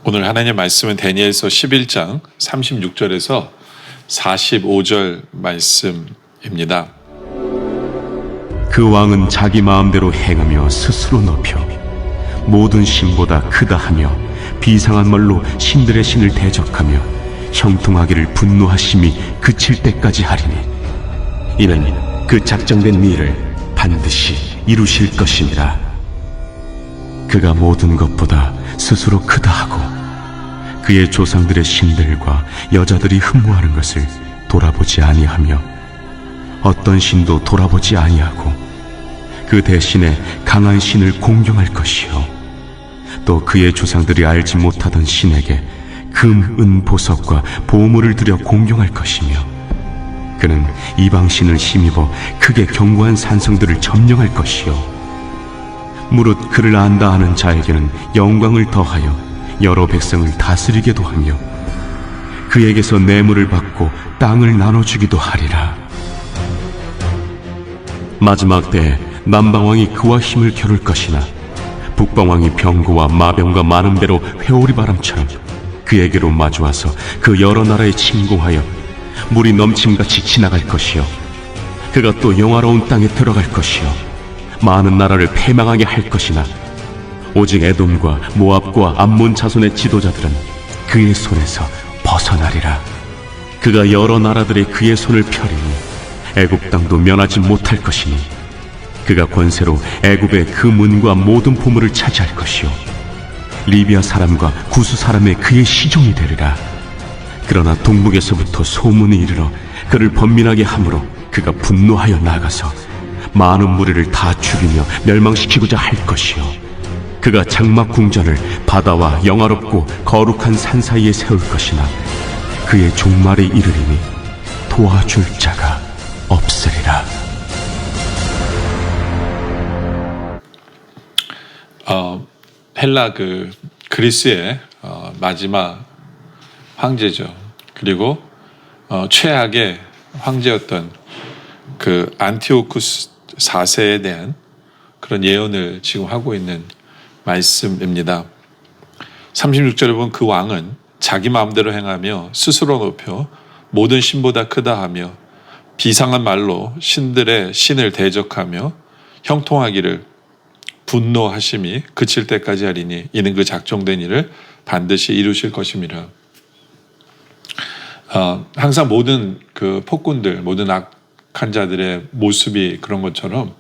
오늘 하나님의 말씀은 다니엘서 11장 36절에서 45절 말씀입니다. 그 왕은 자기 마음대로 행하며 스스로 높여 모든 신보다 크다 하며 비상한 말로 신들의 신을 대적하며 형통하기를 분노하심이 그칠 때까지 하리니 이는 그 작정된 미를 반드시 이루실 것이니라. 그가 모든 것보다 스스로 크다 하고 그의 조상들의 신들과 여자들이 흠모하는 것을 돌아보지 아니하며 어떤 신도 돌아보지 아니하고 그 대신에 강한 신을 공경할 것이요 또 그의 조상들이 알지 못하던 신에게 금, 은, 보석과 보물을 들여 공경할 것이며 그는 이방 신을 힘입어 크게 견고한 산성들을 점령할 것이요 무릇 그를 안다 하는 자에게는 영광을 더하여 여러 백성을 다스리게도 하며 그에게서 뇌물을 받고 땅을 나눠주기도 하리라. 마지막 때에 남방왕이 그와 힘을 겨룰 것이나 북방왕이 병거와 마병과 많은 배로 회오리 바람처럼 그에게로 마주와서 그 여러 나라에 침공하여 물이 넘침같이 지나갈 것이요 그가 또 영화로운 땅에 들어갈 것이요 많은 나라를 패망하게 할 것이나 오직 에돔과 모압과 암몬 자손의 지도자들은 그의 손에서 벗어나리라. 그가 여러 나라들의 그의 손을 펴리니 애굽 땅도 면하지 못할 것이니 그가 권세로 애굽의 그 문과 모든 보물을 차지할 것이요 리비아 사람과 구스 사람의 그의 시종이 되리라. 그러나 동북에서부터 소문이 이르러 그를 번민하게 함으로 그가 분노하여 나가서 많은 무리를 다 죽이며 멸망시키고자 할 것이요 그가 장막 궁전을 바다와 영화롭고 거룩한 산 사이에 세울 것이나 그의 종말에 이르리니 도와줄 자가 없으리라. 헬라 그리스의 마지막 황제죠. 그리고 최악의 황제였던 그 안티오쿠스 4세에 대한 그런 예언을 지금 하고 있는 말씀입니다. 36절에 보면 그 왕은 자기 마음대로 행하며 스스로 높여 모든 신보다 크다 하며 비상한 말로 신들의 신을 대적하며 형통하기를 분노하심이 그칠 때까지 하리니 이는 그 작정된 일을 반드시 이루실 것임이라. 항상 모든 그 폭군들, 모든 악한 자들의 모습이 그런 것처럼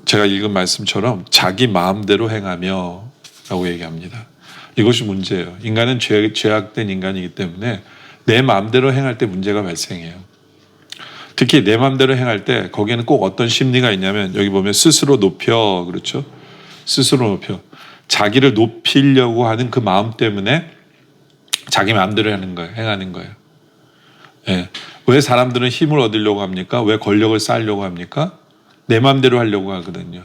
제가 읽은 말씀처럼 자기 마음대로 행하며 라고 얘기합니다. 이것이 문제예요. 인간은 죄악된 인간이기 때문에 내 마음대로 행할 때 문제가 발생해요. 특히 내 마음대로 행할 때 거기에는 꼭 어떤 심리가 있냐면 여기 보면 스스로 높여, 그렇죠? 스스로 높여. 자기를 높이려고 하는 그 마음 때문에 자기 마음대로 하는 거예요. 행하는 거예요. 예. 왜 사람들은 힘을 얻으려고 합니까? 왜 권력을 쌓으려고 합니까? 내 마음대로 하려고 하거든요.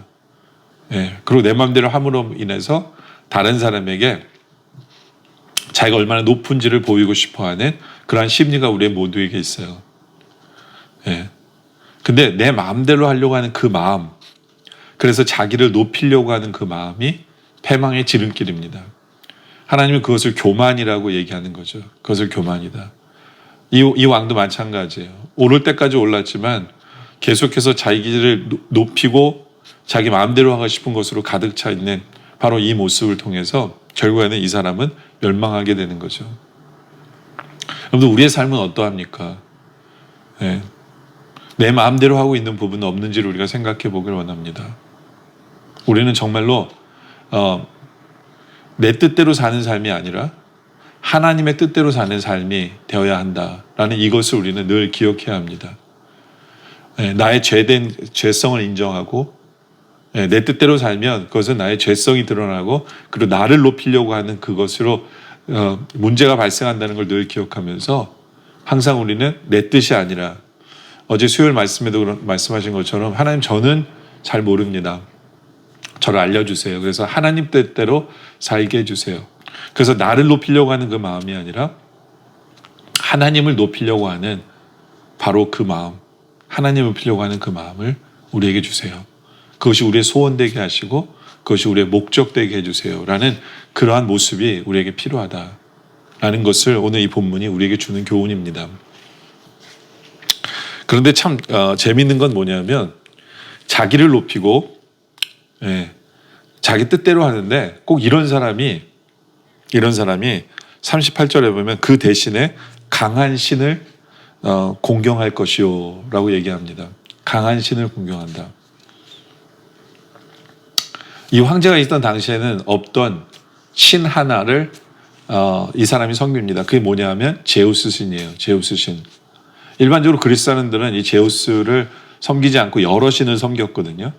예. 그리고 내 마음대로 함으로 인해서 다른 사람에게 자기가 얼마나 높은지를 보이고 싶어하는 그러한 심리가 우리 모두에게 있어요. 예. 근데 내 마음대로 하려고 하는 그 마음, 그래서 자기를 높이려고 하는 그 마음이 패망의 지름길입니다. 하나님은 그것을 교만이라고 얘기하는 거죠. 그것을 교만이다. 이 왕도 마찬가지예요. 오를 때까지 올랐지만 계속해서 자기를 높이고 자기 마음대로 하고 싶은 것으로 가득 차 있는 바로 이 모습을 통해서 결국에는 이 사람은 멸망하게 되는 거죠. 여러분, 우리의 삶은 어떠합니까? 네. 내 마음대로 하고 있는 부분은 없는지를 우리가 생각해 보길 원합니다. 우리는 정말로 내 뜻대로 사는 삶이 아니라 하나님의 뜻대로 사는 삶이 되어야 한다라는 이것을 우리는 늘 기억해야 합니다. 나의 죄성을 인정하고 내 뜻대로 살면 그것은 나의 죄성이 드러나고 그리고 나를 높이려고 하는 그것으로 문제가 발생한다는 걸 늘 기억하면서 항상 우리는 내 뜻이 아니라 어제 수요일 말씀에도 말씀하신 것처럼 하나님 저는 잘 모릅니다. 저를 알려주세요. 그래서 하나님 뜻대로 살게 해주세요. 그래서 나를 높이려고 하는 그 마음이 아니라 하나님을 높이려고 하는 바로 그 마음, 하나님을 높이려고 하는 그 마음을 우리에게 주세요. 그것이 우리의 소원되게 하시고 그것이 우리의 목적되게 해주세요라는 그러한 모습이 우리에게 필요하다라는 것을 오늘 이 본문이 우리에게 주는 교훈입니다. 그런데 참 재미있는 건 뭐냐면 자기를 높이고 자기 뜻대로 하는데 꼭 이런 사람이 38절에 보면 그 대신에 강한 신을 공경할 것이요 라고 얘기합니다. 강한 신을 공경한다. 이 황제가 있던 당시에는 없던 신 하나를 이 사람이 섬깁니다. 그게 뭐냐면 제우스 신이에요. 제우스 신. 일반적으로 그리스 사람들은 이 제우스를 섬기지 않고 여러 신을 섬겼거든요.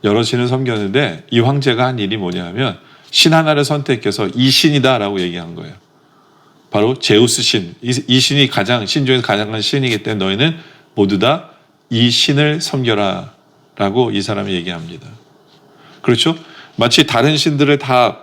여러 신을 섬겼는데 이 황제가 한 일이 뭐냐면 신 하나를 선택해서 이 신이다라고 얘기한 거예요. 바로 제우스 신. 이 신이 신 중에서 가장 큰 신이기 때문에 너희는 모두 다 이 신을 섬겨라 라고 이 사람이 얘기합니다. 그렇죠? 마치 다른 신들을 다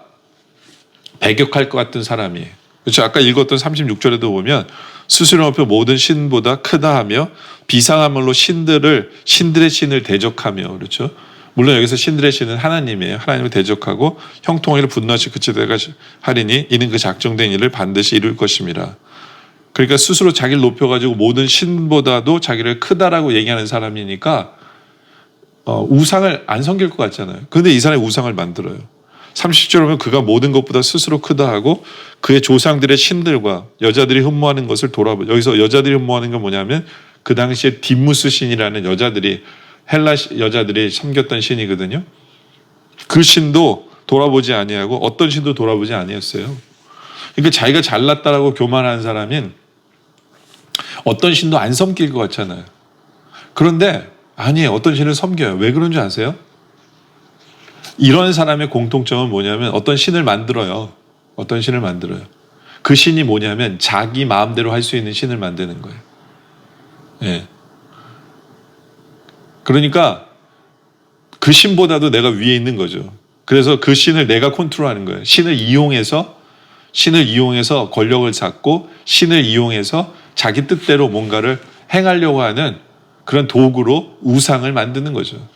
배격할 것 같은 사람이에요. 그렇죠? 아까 읽었던 36절에도 보면 스스로 높여 모든 신보다 크다 하며 비상한 말로 신들의 신을 대적하며, 그렇죠? 물론 여기서 신들의 신은 하나님이에요. 하나님을 대적하고 형통하기를 분노하시 그치되가 하리니 이는 그 작정된 일을 반드시 이룰 것임이라. 그러니까 스스로 자기를 높여가지고 모든 신보다도 자기를 크다라고 얘기하는 사람이니까 우상을 안 섬길 것 같잖아요. 그런데 이 사람이 우상을 만들어요. 30절 보면 그가 모든 것보다 스스로 크다 하고 그의 조상들의 신들과 여자들이 흠모하는 것을 돌아보죠. 여기서 여자들이 흠모하는 건 뭐냐면 그 당시에 디무스 신이라는 헬라 여자들이 섬겼던 신이거든요. 그 신도 돌아보지 아니하고 어떤 신도 돌아보지 아니했어요. 그러니까 자기가 잘났다라고 교만하는 사람인 어떤 신도 안 섬길 것 같잖아요. 그런데 아니에요. 어떤 신을 섬겨요. 왜 그런 줄 아세요? 이런 사람의 공통점은 뭐냐면 어떤 신을 만들어요. 어떤 신을 만들어요. 그 신이 뭐냐면 자기 마음대로 할 수 있는 신을 만드는 거예요. 예. 그러니까 그 신보다도 내가 위에 있는 거죠. 그래서 그 신을 내가 컨트롤하는 거예요. 신을 이용해서 권력을 잡고 신을 이용해서 자기 뜻대로 뭔가를 행하려고 하는 그런 도구로 우상을 만드는 거죠.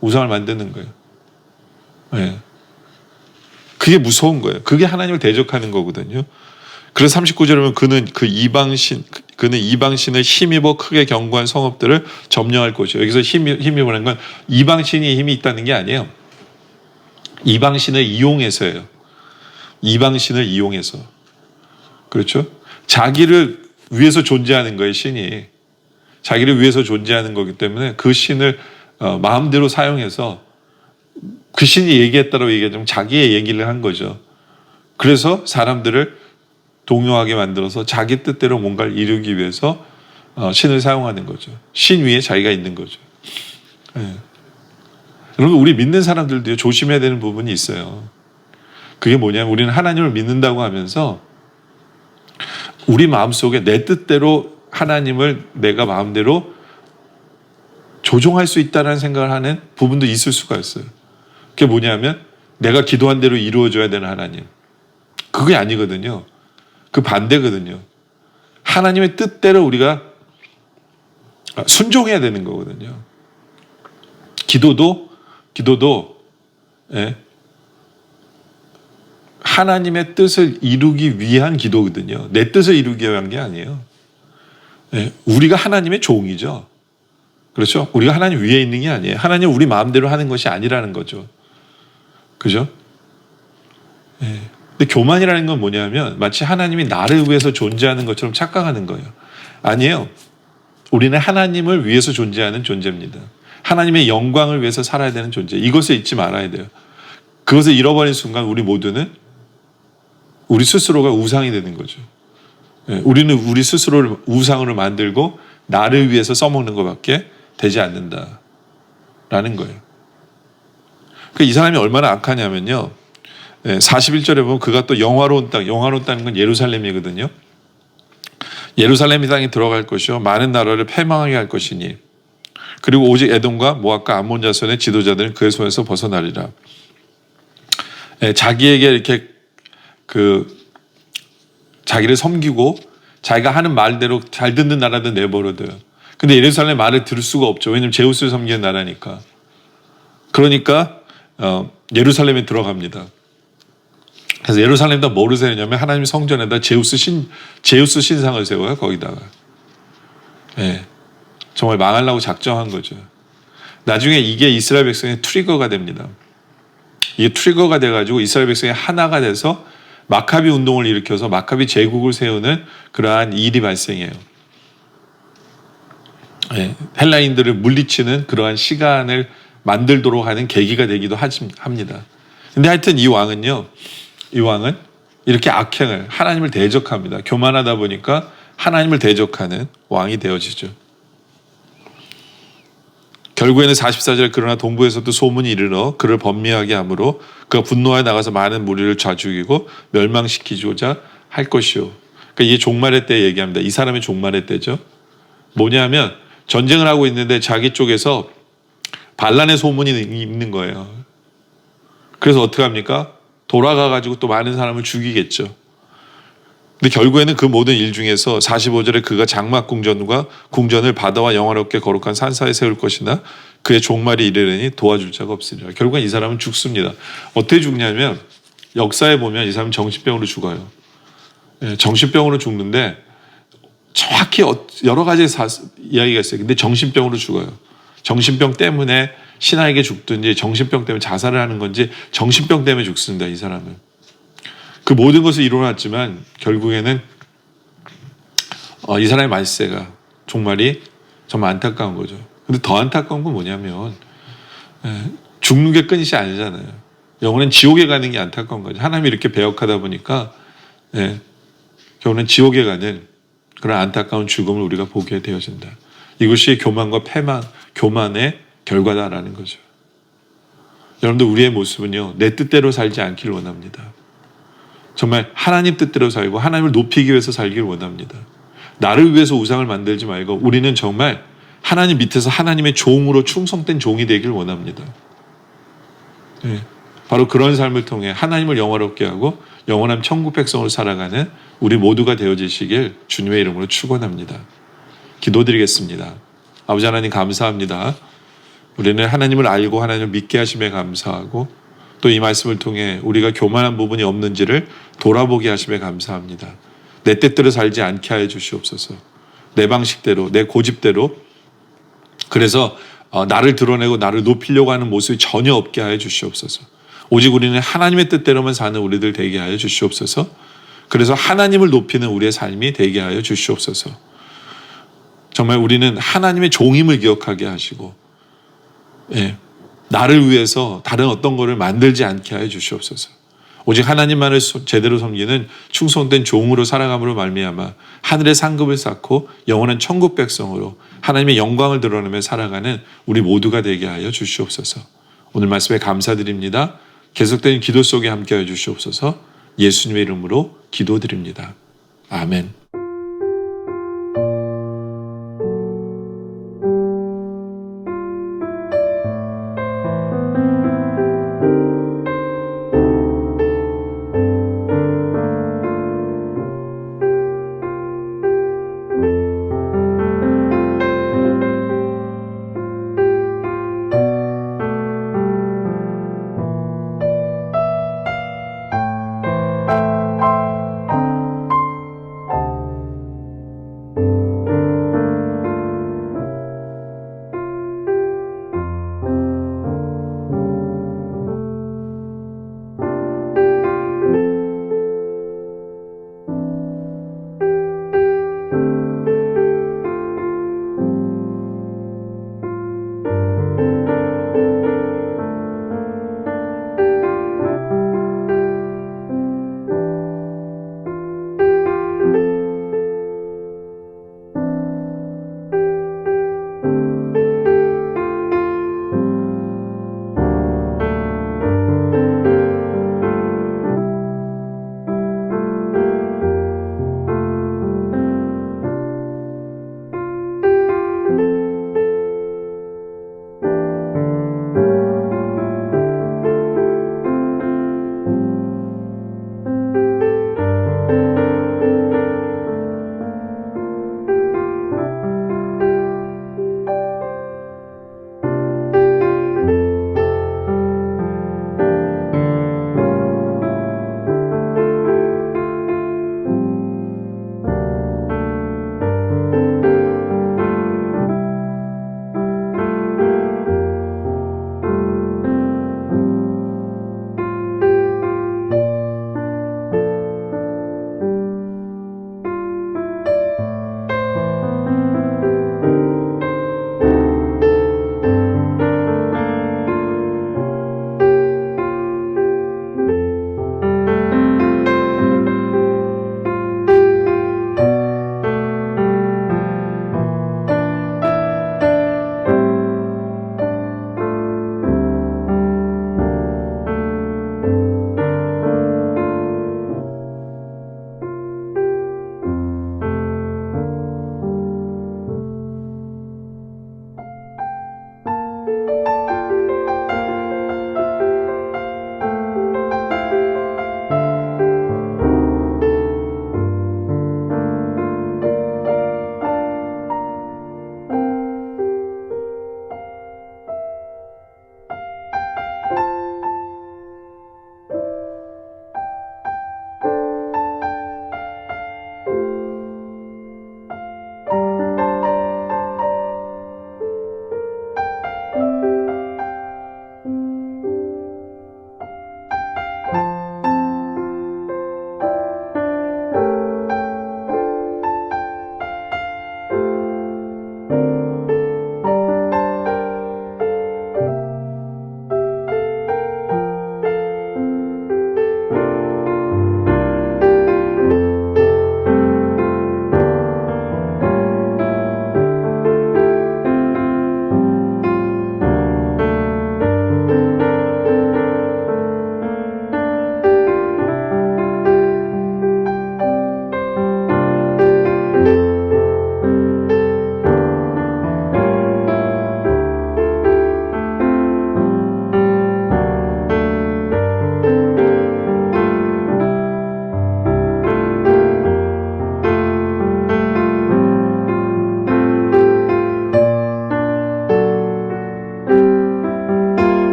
우상을 만드는 거예요. 네. 그게 무서운 거예요. 그게 하나님을 대적하는 거거든요. 그래서 39절에 보면 그는 이방신을 힘입어 크게 견고한 성읍들을 점령할 것이요. 여기서 힘입어라는 건 이방신이 힘이 있다는 게 아니에요. 이방신을 이용해서예요. 이방신을 이용해서. 그렇죠? 자기를 위해서 존재하는 거예요, 신이. 자기를 위해서 존재하는 거기 때문에 그 신을 마음대로 사용해서 그 신이 얘기했다고 얘기하자면 자기의 얘기를 한 거죠. 그래서 사람들을 동요하게 만들어서 자기 뜻대로 뭔가를 이루기 위해서 신을 사용하는 거죠. 신 위에 자기가 있는 거죠. 네. 여러분, 우리 믿는 사람들도 조심해야 되는 부분이 있어요. 그게 뭐냐면 우리는 하나님을 믿는다고 하면서 우리 마음속에 내 뜻대로 하나님을 내가 마음대로 조종할 수 있다는 생각을 하는 부분도 있을 수가 있어요. 그게 뭐냐면 내가 기도한 대로 이루어져야 되는 하나님. 그게 아니거든요. 그 반대거든요. 하나님의 뜻대로 우리가 순종해야 되는 거거든요. 기도도 하나님의 뜻을 이루기 위한 기도거든요. 내 뜻을 이루기 위한 게 아니에요. 우리가 하나님의 종이죠. 그렇죠? 우리가 하나님 위에 있는 게 아니에요. 하나님 우리 마음대로 하는 것이 아니라는 거죠. 그죠? 근데 교만이라는 건 뭐냐면 마치 하나님이 나를 위해서 존재하는 것처럼 착각하는 거예요. 아니에요. 우리는 하나님을 위해서 존재하는 존재입니다. 하나님의 영광을 위해서 살아야 되는 존재. 이것을 잊지 말아야 돼요. 그것을 잃어버린 순간 우리 모두는 우리 스스로가 우상이 되는 거죠. 우리는 우리 스스로를 우상으로 만들고 나를 위해서 써먹는 것밖에 되지 않는다라는 거예요. 이 사람이 얼마나 악하냐면요. 41절에 보면 그가 또 영화로운 땅인 건 예루살렘이거든요. 예루살렘 이 땅에 들어갈 것이요 많은 나라를 패망하게 할 것이니 그리고 오직 에돔과 모압과 암몬 자손의 지도자들은 그의 손에서 벗어나리라. 자기에게 이렇게 자기를 섬기고 자기가 하는 말대로 잘 듣는 나라도 내버려둬요. 근데 예루살렘 말을 들을 수가 없죠. 왜냐하면 제우스를 섬기는 나라니까. 그러니까 예루살렘에 들어갑니다. 그래서 예루살렘에다 뭐를 세우냐면 하나님 성전에다 제우스 신상을 세워요. 거기다가. 예, 정말 망하려고 작정한 거죠. 나중에 이게 이스라엘 백성의 트리거가 됩니다. 이게 트리거가 돼가지고 이스라엘 백성이 하나가 돼서 마카비 운동을 일으켜서 마카비 제국을 세우는 그러한 일이 발생해요. 예, 헬라인들을 물리치는 그러한 시간을 만들도록 하는 계기가 되기도 합니다. 근데 하여튼 이 왕은 이렇게 악행을, 하나님을 대적합니다. 교만하다 보니까 하나님을 대적하는 왕이 되어지죠. 결국에는 44절 그러나 동부에서도 소문이 이르러 그를 범미하게 하므로 그가 분노하여 나가서 많은 무리를 좌죽이고 멸망시키고자 할 것이요. 그러니까 이게 종말의 때 얘기합니다. 이 사람의 종말의 때죠. 뭐냐면 전쟁을 하고 있는데 자기 쪽에서 반란의 소문이 있는 거예요. 그래서 어떻게 합니까? 돌아가가지고 또 많은 사람을 죽이겠죠. 근데 결국에는 그 모든 일 중에서 45절에 그가 장막 궁전을 바다와 영화롭게 거룩한 산사에 세울 것이나 그의 종말이 이르려니 도와줄 자가 없으리라. 결국엔 이 사람은 죽습니다. 어떻게 죽냐면 역사에 보면 이 사람은 정신병으로 죽어요. 예, 정신병으로 죽는데 정확히 여러 가지 이야기가 있어요. 근데 정신병으로 죽어요. 정신병 때문에 신하에게 죽든지 정신병 때문에 자살을 하는 건지 정신병 때문에 죽습니다. 이 사람은. 그 모든 것을 이뤄놨지만 결국에는 이 사람의 말세가 종말이 정말 안타까운 거죠. 근데 더 안타까운 건 뭐냐면 죽는 게 끝이 아니잖아요. 영혼은 지옥에 가는 게 안타까운 거죠. 하나님이 이렇게 배역하다 보니까 결국은 지옥에 가는 그런 안타까운 죽음을 우리가 보게 되어진다. 이것이 교만과 교만의 결과다라는 거죠. 여러분들 우리의 모습은요, 내 뜻대로 살지 않기를 원합니다. 정말 하나님 뜻대로 살고 하나님을 높이기 위해서 살기를 원합니다. 나를 위해서 우상을 만들지 말고 우리는 정말 하나님 밑에서 하나님의 종으로 충성된 종이 되길 원합니다. 네, 바로 그런 삶을 통해 하나님을 영화롭게 하고 영원한 천국 백성으로 살아가는 우리 모두가 되어지시길 주님의 이름으로 축원합니다. 기도드리겠습니다. 아버지 하나님 감사합니다. 우리는 하나님을 알고 하나님을 믿게 하심에 감사하고 또 이 말씀을 통해 우리가 교만한 부분이 없는지를 돌아보게 하심에 감사합니다. 내 뜻대로 살지 않게 하여 주시옵소서. 내 방식대로, 내 고집대로, 그래서 나를 드러내고 나를 높이려고 하는 모습이 전혀 없게 하여 주시옵소서. 오직 우리는 하나님의 뜻대로만 사는 우리들 되게 하여 주시옵소서. 그래서 하나님을 높이는 우리의 삶이 되게 하여 주시옵소서. 정말 우리는 하나님의 종임을 기억하게 하시고 나를 위해서 다른 어떤 것을 만들지 않게 하여 주시옵소서. 오직 하나님만을 제대로 섬기는 충성된 종으로 살아감으로 말미암아 하늘의 상급을 쌓고 영원한 천국 백성으로 하나님의 영광을 드러내며 살아가는 우리 모두가 되게 하여 주시옵소서. 오늘 말씀에 감사드립니다. 계속된 기도 속에 함께 하여 주시옵소서. 예수님의 이름으로 기도드립니다. 아멘.